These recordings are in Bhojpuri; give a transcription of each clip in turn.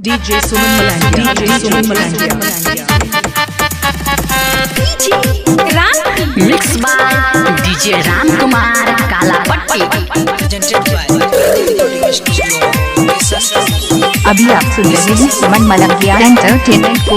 DJ Suman Malangia, DJ Suman Malangia. Mixed by DJ Ram Kumar Kalapatti. अभी आप सुन रहे हैं सुमन मलंगिया एंटरटेनमेंट को।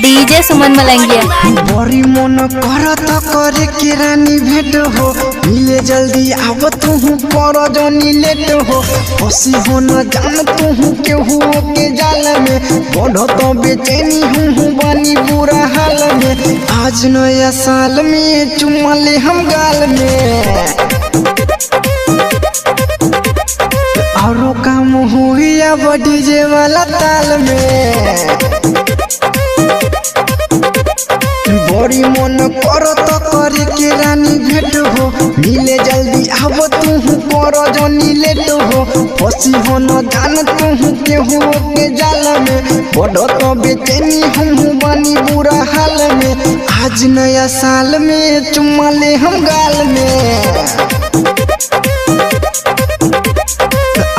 डीजे सुमन मलंगिया। बड़ी मन करत करे के रानी भेंट हो, मिले जल्दी आव तू पर जनी लेट हो। हसी हो न जान तू केहू के जाल में, बढ़त बेचैनी हूँ बानी बुरा हाल में। आज नया साल में चुमा ले हम गाल में, औरो काम हुई अब डीजे वाला ताल में। बड़ी मन करत करे के रानी भेंट हो, मिले जल्दी आव तू पर जनी लेट हो। फसी हो न जान तू केहू के जाल में, बढ़त बेचैनी हूँ बानी बुरा हाल में। आज नया साल में चुमा ले हम गाल में,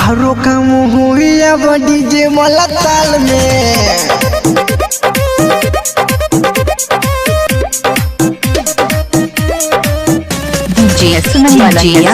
औरो काम हुई अब डीजे वाला ताल में। डीजे सुमन मलंगिया।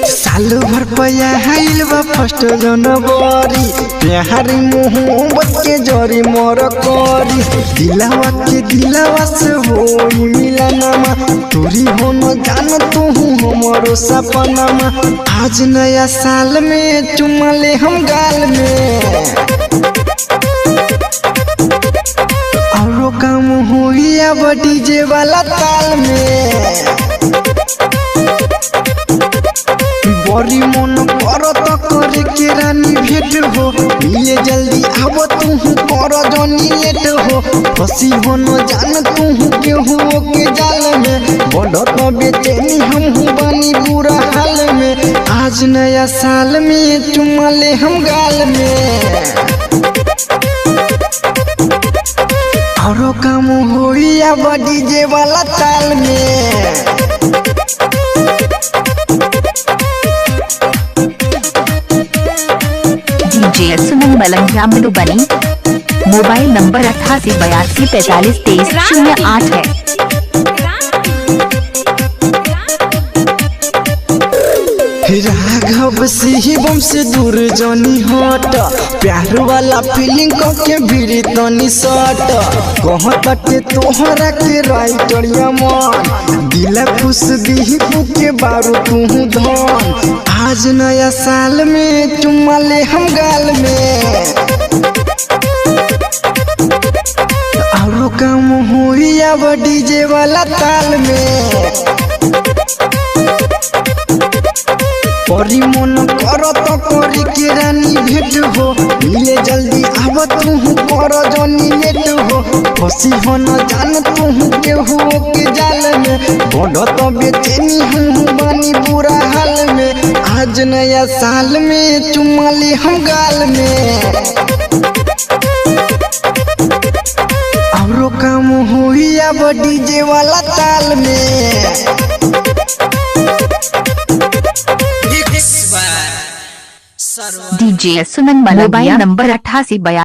साल भर पया हाइल बा फर्स्ट जनवरी, प्यारी मोहब्बत के जरी मोर करी। दिलावा के दिलावा से होई मिलनमा, तोरी हो न जान तू हमारो सपनामा। आज नया साल में चुमा ले हम गाल में, औरो काम हुई अब डीजे वाला ताल में। बड़ी मन करत करे के रानी भेंट हो, मिले जल्दी आव तू पर जनी लेट हो। फसी हो न जान तू केहू के जाल में, बढ़त बेचैनी हम बानी बुरा हाल में। आज नया साल में चुमा ले हम गाल में, औरो काम हुई अब डीजे वाला ताल में। DJ Suman Malangia Madhubani. Mobile number 8882432308 है। राघव शिवम से दूर जनी हट, प्यार वाला फीलिंग के भीड़ तनी सट। कहते तोहरा के राइटरिया मन, दिल खुश दी के बारू तू धन। आज नया साल में चुमा ले हम गाल में, औरो काम हुई अब डीजे वाला ताल में। बड़ी मन करत करे के रानी भेंट हो, मिले जल्दी आव तू पर जनी लेट हो। फसी हो न जान तू केहू के जाल में, बढ़त बेचैनी हूँ बानी बुरा हाल में। आज नया साल में चुमा ले हम गाल में, औरो काम हुई अब डीजे वाला ताल में। DJ Suman Malangiya. Mobile number 8882